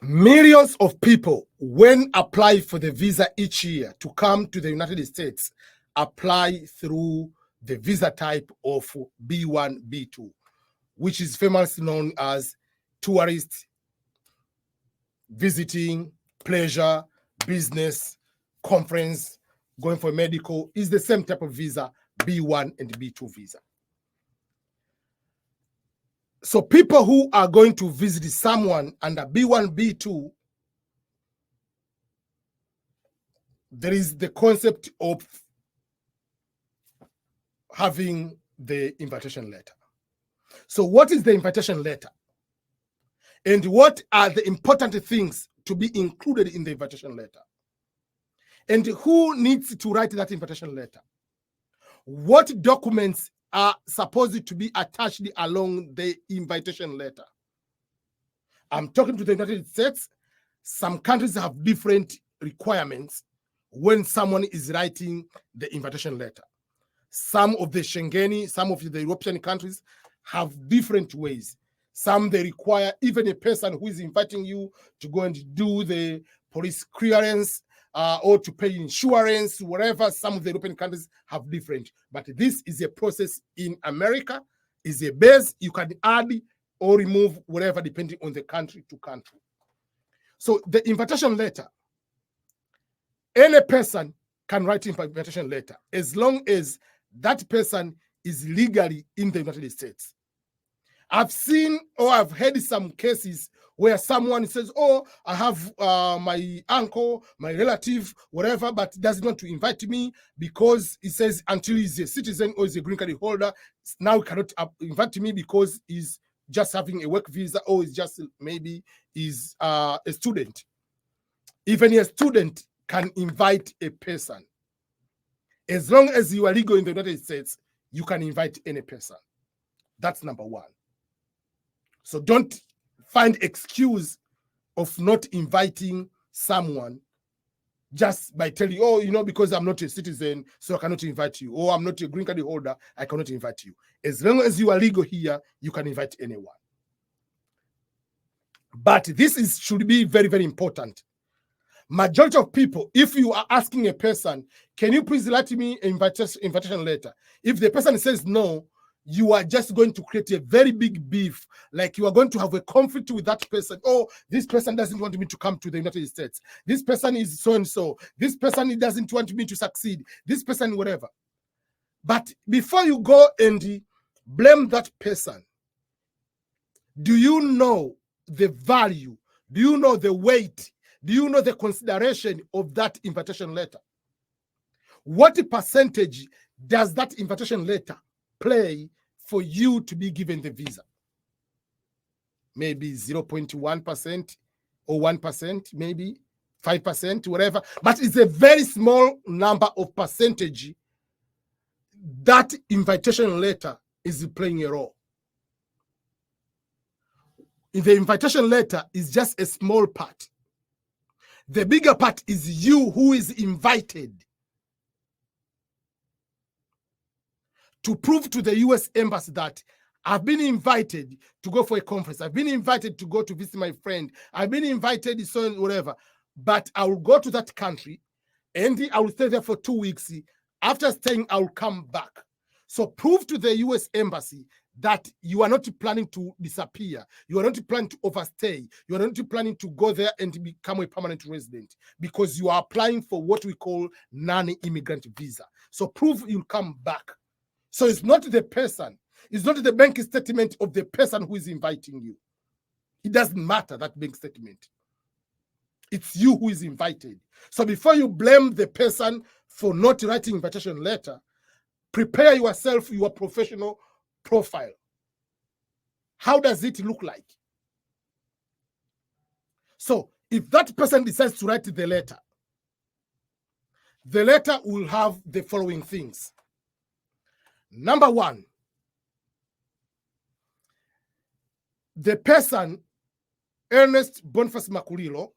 Millions of people, when apply for the visa each year to come to the United States, apply through the visa type of B1, B2, which is famously known as tourist, visiting, pleasure, business, conference, going for medical, is the same type of visa, B1 and B2 visa. So people who are going to visit someone under B1, B2, there is the concept of having the invitation letter. So what is the invitation letter? And what are the important things to be included in the invitation letter? And who needs to write that invitation letter? What documents are supposed to be attached along the invitation letter? I'm talking to the United States. Some countries have different requirements when someone is writing the invitation letter. Some of the Schengeni, some of the European countries have different ways. Some they require even a person who is inviting you to go and do the police clearance or to pay insurance, whatever. Some of the European countries have different. But this is a process in America, is a base. You can add or remove whatever depending on the country to country. So the invitation letter, any person can write an invitation letter as long as that person is legally in the United States. I've seen or I've heard some cases where someone says, oh, I have my uncle, my relative, whatever, but doesn't want to invite me because he says until he's a citizen or is a green card holder, now he cannot invite me because he's just having a work visa or is just maybe is a student. Even a student can invite a person. As long as you are legal in the United States, you can invite any person. That's number one. So don't find excuse of not inviting someone just by telling you, oh, you know, because I'm not a citizen, so I cannot invite you. Or I'm not a green card holder, I cannot invite you. As long as you are legal here, you can invite anyone. But this should be very, very important. Majority of people, if you are asking a person, can you please write me an invitation letter? If the person says no, you are just going to create a very big beef. Like you are going to have a conflict with that person. Oh, this person doesn't want me to come to the United States. This person is so-and-so. This person doesn't want me to succeed. This person, whatever. But before you go and blame that person, do you know the value? Do you know the weight? Do you know the consideration of that invitation letter? What percentage does that invitation letter play for you to be given the visa? Maybe 0.1% or 1%, maybe 5%, whatever. But it's a very small number of percentage that invitation letter is playing a role. The invitation letter is just a small part. The bigger part is you who is invited to prove to the US Embassy that I've been invited to go for a conference. I've been invited to go to visit my friend. I've been invited, so whatever. But I will go to that country and I will stay there for 2 weeks. After staying, I will come back. So prove to the US Embassy that you are not planning to disappear. You are not planning to overstay. You are not planning to go there and become a permanent resident because you are applying for what we call non-immigrant visa. So prove you'll come back. So it's not the person. It's not the bank statement of the person who is inviting you. It doesn't matter, that bank statement. It's you who is invited. So before you blame the person for not writing invitation letter, prepare yourself, your professional profile. How does it look like? So if that person decides to write the letter will have the following things. Number one, the person, Ernest Boniface Makulilo,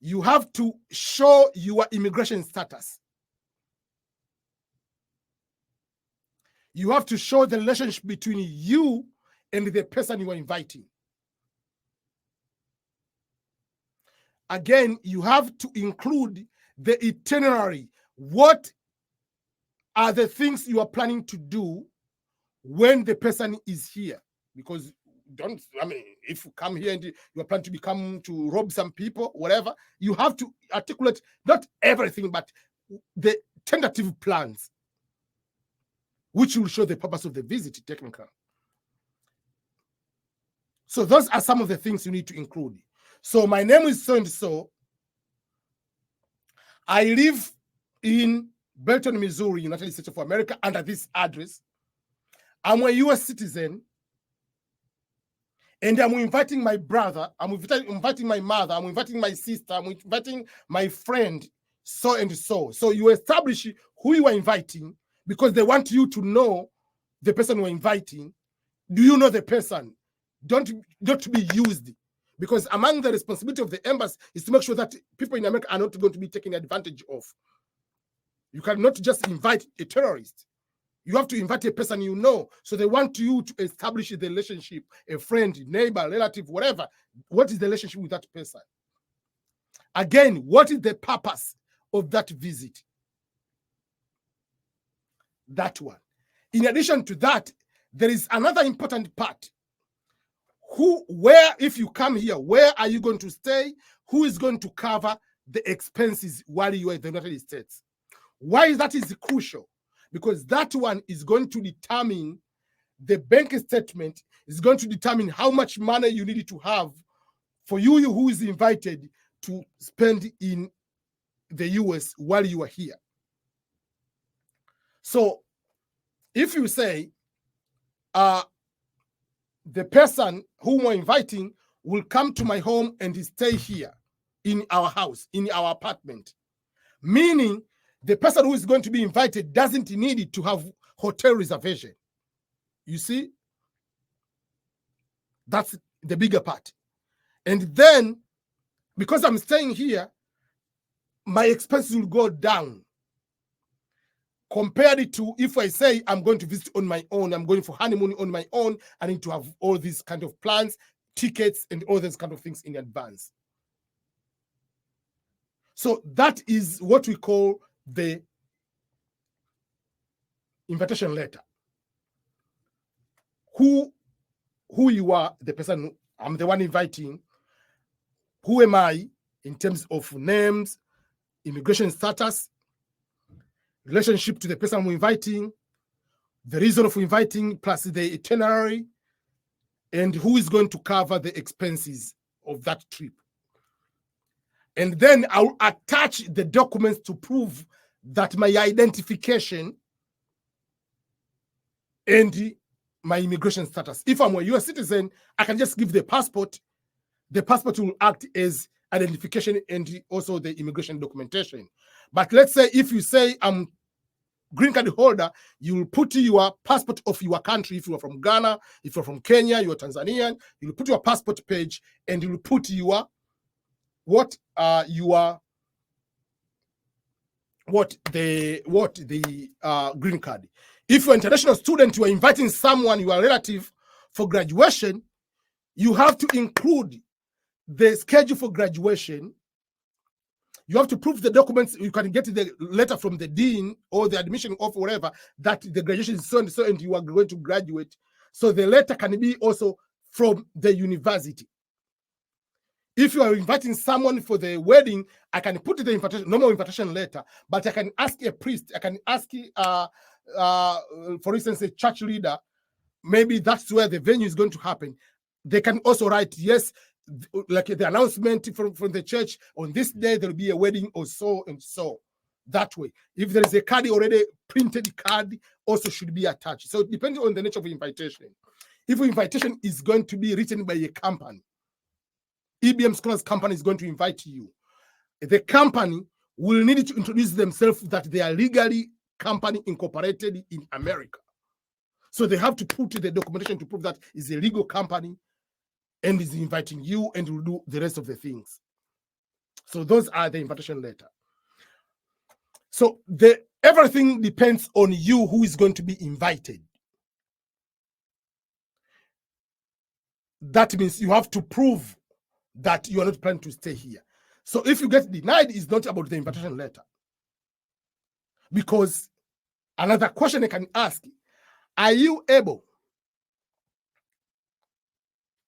you have to show your immigration status. You have to show the relationship between you and the person you are inviting. again, you have to include the itinerary. What are the things you are planning to do when the person is here? Because if you come here and you are planning to rob some people, whatever, you have to articulate not everything, but the tentative plans, which will show the purpose of the visit technically. So those are some of the things you need to include. So my name is so and so. I live in Belton, Missouri, United States of America, under this address. I'm a US citizen, and I'm inviting my brother, I'm inviting my mother, I'm inviting my sister, I'm inviting my friend, so and so. So you establish who you are inviting because they want you to know the person you're inviting. Do you know the person? Don't be used. Because among the responsibility of the embassy is to make sure that people in America are not going to be taken advantage of. You cannot just invite a terrorist. You have to invite a person you know. So they want you to establish the relationship, a friend, neighbor, relative, whatever. What is the relationship with that person? Again, what is the purpose of that visit? That one. In addition to that, there is another important part. If you come here, where are you going to stay? Who is going to cover the expenses while you are in the United States? Why that is crucial? Because that one is going to determine the bank statement, is going to determine how much money you need to have for you who is invited to spend in the US while you are here. So if you say, the person whom we're inviting will come to my home and stay here in our house, in our apartment, meaning the person who is going to be invited doesn't need to have hotel reservation. You see? That's the bigger part. And then, because I'm staying here, my expenses will go down compared to if I say I'm going to visit on my own, I'm going for honeymoon on my own, I need to have all these kind of plans, tickets, and all those kind of things in advance. So that is what we call the invitation letter. Who you are, the person, I'm the one inviting. Who am I in terms of names, immigration status, relationship to the person I'm inviting, the reason of inviting, plus the itinerary, and who is going to cover the expenses of that trip. And then I'll attach the documents to prove that my identification and my immigration status. If I'm a US citizen, I can just give the passport. The passport will act as identification and also the immigration documentation. But let's say if you say I'm green card holder, you will put your passport of your country. If you are from Ghana, if you're from Kenya, you're Tanzanian, you will put your passport page and you will put your green card. If you're an international student, you are inviting someone, your relative, for graduation, you have to include the schedule for graduation. You have to prove the documents. You can get the letter from the dean or the admission of whatever that the graduation is so and so and you are going to graduate. So the letter can be also from the university. If you are inviting someone for the wedding, I can put the invitation, normal invitation letter, but I can ask a priest, I can ask, for instance, a church leader, maybe that's where the venue is going to happen. They can also write, yes, like the announcement from the church, on this day there will be a wedding or so and so. That way, if there is a card already, printed card also should be attached. So depending on the nature of the invitation, if the invitation is going to be written by a company, EBM Scholars company is going to invite you, the company will need to introduce themselves that they are legally company incorporated in America. So they have to put the documentation to prove that it's a legal company and is inviting you and will do the rest of the things. So those are the invitation letter. So everything depends on you who is going to be invited. That means you have to prove that you are not planning to stay here. So if you get denied, it's not about the invitation letter. Because another question I can ask, are you able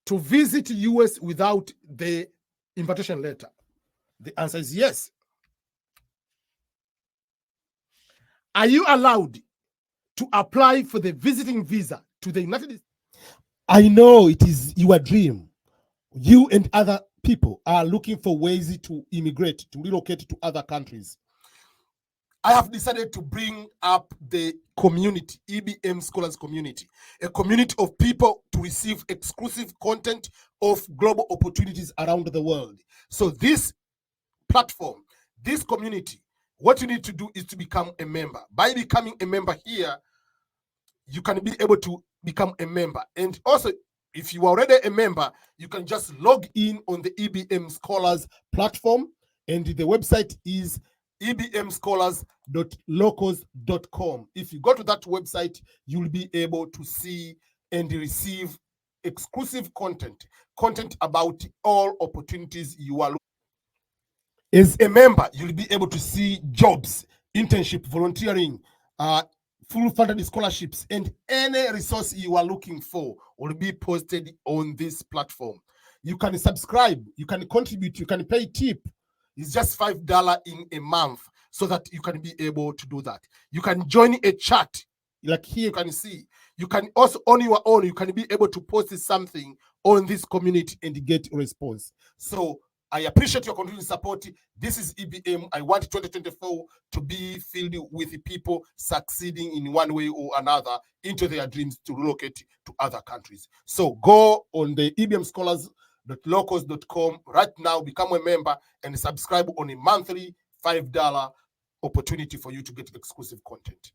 to visit US without the invitation letter? The answer is yes. Are you allowed to apply for the visiting visa to the United States? I know it is your dream. You and other people are looking for ways to immigrate, to relocate to other countries. I have decided to bring up the community, EBM Scholars community, a community of people to receive exclusive content of global opportunities around the world. So this platform, this community, what you need to do is to become a member. By becoming a member here, you can be able to become a member. And also, if you are already a member, you can just log in on the EBM Scholars platform, and the website is ebmscholars.locals.com. If you go to that website, you'll be able to see and receive exclusive content about all opportunities you are looking. As a member, you'll be able to see jobs, internship, volunteering, full funded scholarships, and any resource you are looking for will be posted on this platform. You can subscribe, you can contribute, you can pay tip. It's just $5 in a month so that you can be able to do that. You can join a chat, like here you can see. You can also, on your own, you can be able to post something on this community and get a response. So I appreciate your continued support. This is EBM. I want 2024 to be filled with people succeeding in one way or another into their dreams to relocate to other countries. So go on the ebmscholars.locals.com right now, become a member, and subscribe on a monthly $5 opportunity for you to get exclusive content.